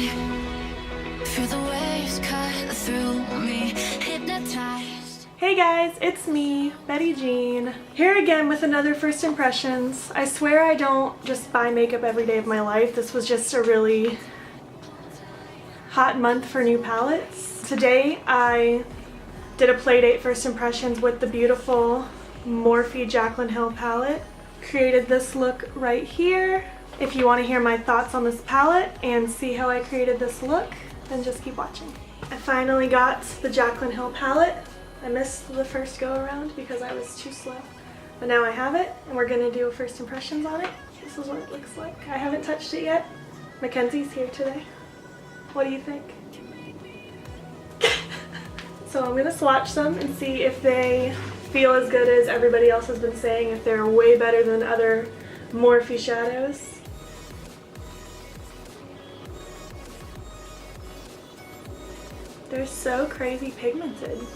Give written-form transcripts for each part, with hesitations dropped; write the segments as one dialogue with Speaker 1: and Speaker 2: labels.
Speaker 1: Feel the waves cut through me, hypnotized.
Speaker 2: Hey guys, it's me, Betty Jean, here again with another first impressions. I swear I don't just buy makeup every day of my life. This was just a really hot month for new palettes. Today I did a Playdate first impressions with the beautiful Morphe Jaclyn Hill palette. Created this look right here. If you want to hear my thoughts on this palette and see how I created this look, then just keep watching. I finally got the Jaclyn Hill palette. I missed the first go around because I was too slow. But now I have it and we're gonna do a first impressions on it. This is what it looks like. I haven't touched it yet. Mackenzie's here today. What do you think? So I'm gonna swatch them and see if they feel as good as everybody else has been saying, if they're way better than other Morphe shadows. They're so crazy pigmented.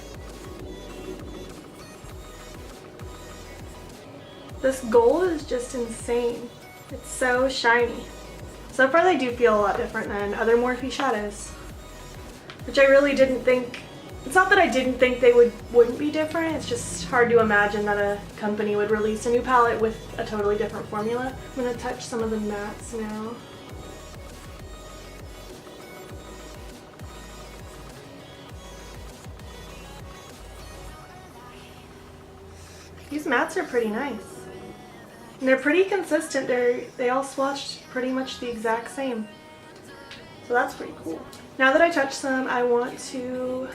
Speaker 2: This gold is just insane. It's so shiny. So far they do feel a lot different than other Morphe shadows, which I really didn't think. It's not that I didn't think they wouldn't be different, it's just hard to imagine that a company would release a new palette with a totally different formula. I'm gonna touch some of the mattes now. These mattes are pretty nice. And they're pretty consistent. They all swatched pretty much the exact same. So that's pretty cool. Now that I touched them, I want to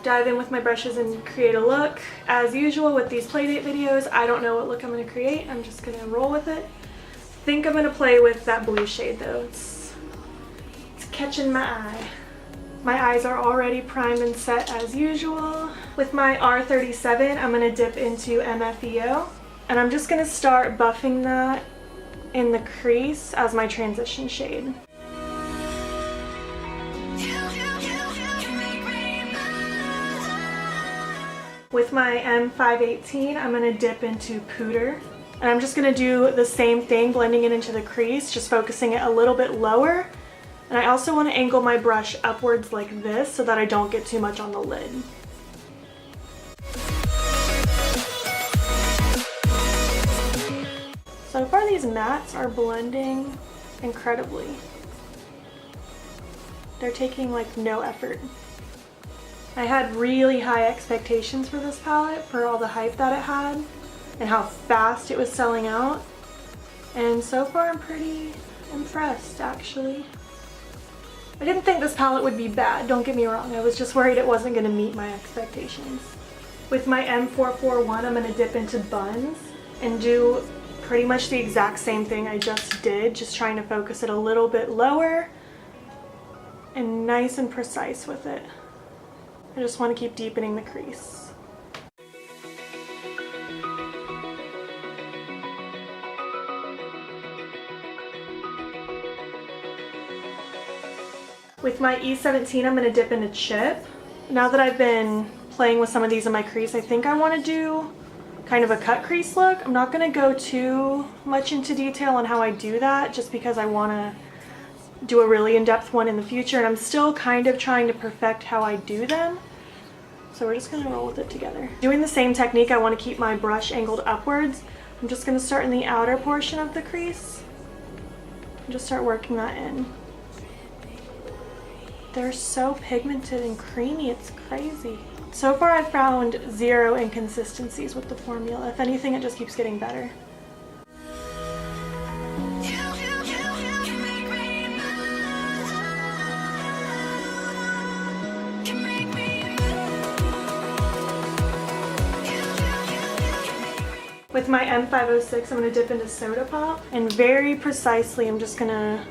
Speaker 2: dive in with my brushes and create a look. As usual with these Playdate videos, I don't know what look I'm going to create. I'm just going to roll with it. I think I'm going to play with that blue shade though. It's catching my eye. My eyes are already primed and set as usual. With my R37, I'm going to dip into MFEO. And I'm just going to start buffing that in the crease as my transition shade. With my M518, I'm going to dip into Pooter. And I'm just going to do the same thing, blending it into the crease, just focusing it a little bit lower. And I also want to angle my brush upwards like this so that I don't get too much on the lid. So far these mattes are blending incredibly. They're taking like no effort. I had really high expectations for this palette for all the hype that it had and how fast it was selling out. And so far I'm pretty impressed actually. I didn't think this palette would be bad, don't get me wrong. I was just worried it wasn't going to meet my expectations. With my M441, I'm going to dip into Buns and do pretty much the exact same thing I just did, just trying to focus it a little bit lower and nice and precise with it. I just want to keep deepening the crease. With my E17, I'm going to dip into Chip. Now that I've been playing with some of these in my crease, I think I want to do kind of a cut crease look. I'm not going to go too much into detail on how I do that, just because I want to do a really in-depth one in the future, and I'm still kind of trying to perfect how I do them. So we're just going to roll with it together. Doing the same technique, I want to keep my brush angled upwards. I'm just going to start in the outer portion of the crease and just start working that in. They're so pigmented and creamy, it's crazy. So far I've found zero inconsistencies with the formula. If anything, it just keeps getting better. With my M506, I'm going to dip into Soda Pop, and very precisely I'm just going to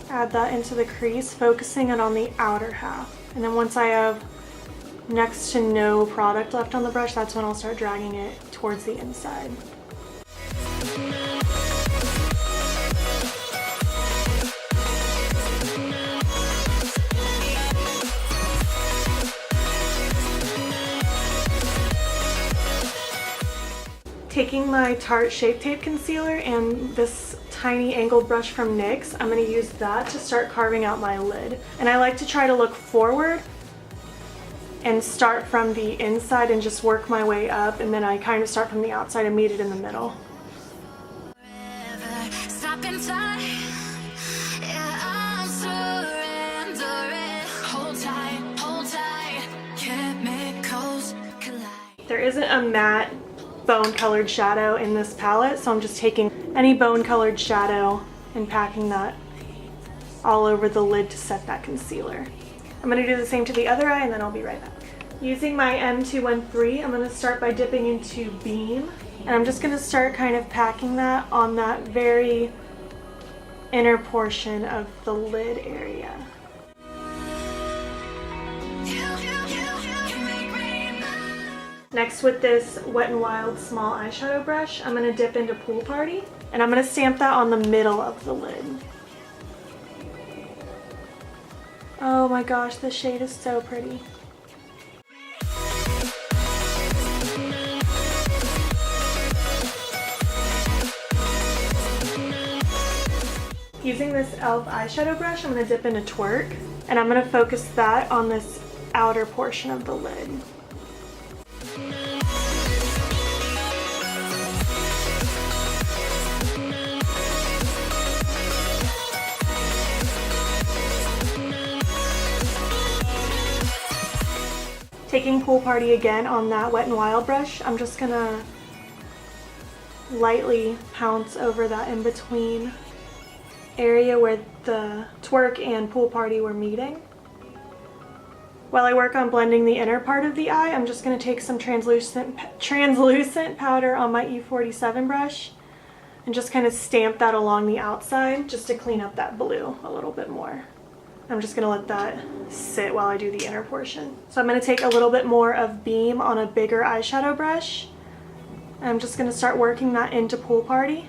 Speaker 2: add that into the crease, focusing it on the outer half. And then once I have next to no product left on the brush, that's when I'll start dragging it towards the inside. Taking my Tarte Shape Tape Concealer and this tiny angled brush from NYX. I'm going to use that to start carving out my lid. And I like to try to look forward and start from the inside and just work my way up, and then I kind of start from the outside and meet it in the middle.
Speaker 1: Stop in time. Yeah, I'm surrendering. Hold tight, chemicals collide.
Speaker 2: There isn't a matte bone colored shadow in this palette, so I'm just taking any bone colored shadow and packing that all over the lid to set that concealer. I'm going to do the same to the other eye and then I'll be right back. Using my M213, I'm going to start by dipping into Beam, and I'm just going to start kind of packing that on that very inner portion of the lid area. Next, with this Wet n Wild small eyeshadow brush, I'm going to dip into Pool Party, and I'm going to stamp that on the middle of the lid. Oh my gosh, this shade is so pretty. Using this e.l.f. eyeshadow brush, I'm going to dip into Twerk, and I'm going to focus that on this outer portion of the lid. Taking Pool Party again on that Wet n Wild brush, I'm just going to lightly pounce over that in-between area where the Twerk and Pool Party were meeting. While I work on blending the inner part of the eye, I'm just going to take some translucent powder on my E47 brush and just kind of stamp that along the outside just to clean up that blue a little bit more. I'm just going to let that sit while I do the inner portion. So I'm going to take a little bit more of Beam on a bigger eyeshadow brush. And I'm just going to start working that into Pool Party.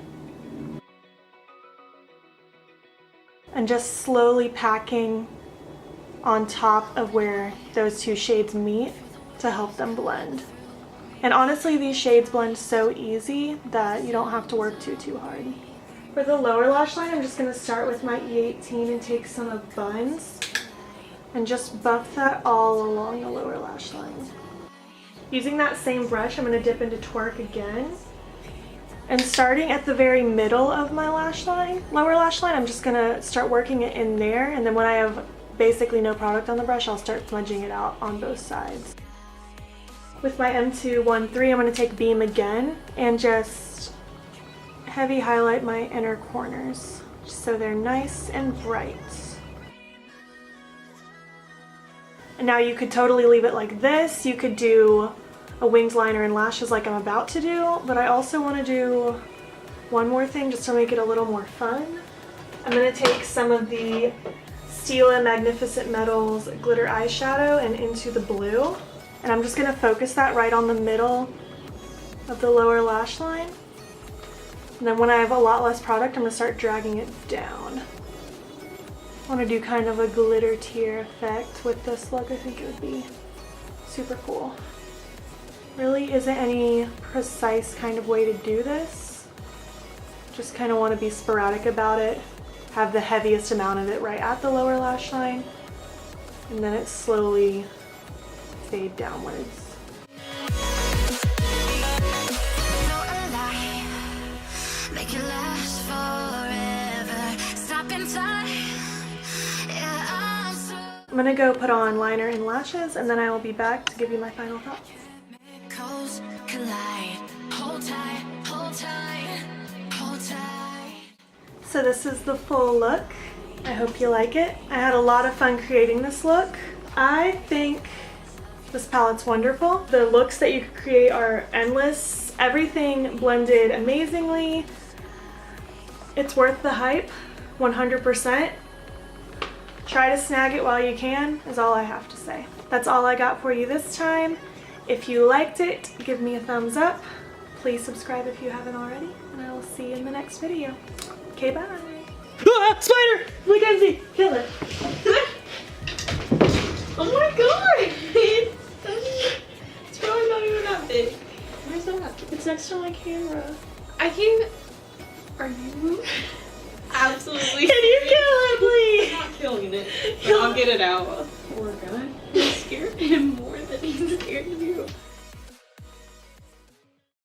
Speaker 2: And just slowly packing on top of where those two shades meet to help them blend. And honestly, these shades blend so easy that you don't have to work too hard. For the lower lash line, I'm just going to start with my E18 and take some of Buns and just buff that all along the lower lash line. Using that same brush, I'm going to dip into Twerk again. And starting at the very middle of my lash line, lower lash line, I'm just going to start working it in there, and then when I have basically no product on the brush, I'll start smudging it out on both sides. With my M213, I'm going to take Beam again and just heavy highlight my inner corners just so they're nice and bright. And now you could totally leave it like this. You could do a winged liner and lashes like I'm about to do, but I also want to do one more thing just to make it a little more fun. I'm going to take some of the Stila Magnificent Metals glitter eyeshadow and into the blue, and I'm just going to focus that right on the middle of the lower lash line. And then when I have a lot less product, I'm going to start dragging it down. I want to do kind of a glitter tear effect with this look. I think it would be super cool. Really isn't any precise kind of way to do this. Just kind of want to be sporadic about it. Have the heaviest amount of it right at the lower lash line, and then it slowly fade downwards.
Speaker 1: Make it last forever. Stop in time. Yeah,
Speaker 2: I'm gonna go put on liner and lashes, and then I will be back to give you my final thoughts.
Speaker 1: collide. Hold tight, hold tight, hold tight.
Speaker 2: So this is the full look. I hope you like it. I had a lot of fun creating this look. I think this palette's wonderful. The looks that you could create are endless. Everything blended amazingly. It's worth the hype, 100%. Try to snag it while you can, is all I have to say. That's all I got for you this time. If you liked it, give me a thumbs up. Please subscribe if you haven't already, and I will see you in the next video. Okay, bye.
Speaker 3: Ah, spider! Mackenzie, kill it. Oh my god! It's probably not even that big. Where's that?
Speaker 2: It's next to my camera.
Speaker 3: I can't even.
Speaker 2: Are you?
Speaker 3: Absolutely.
Speaker 2: Can you kill it, please?
Speaker 3: I'm not killing it, but I'll get it out.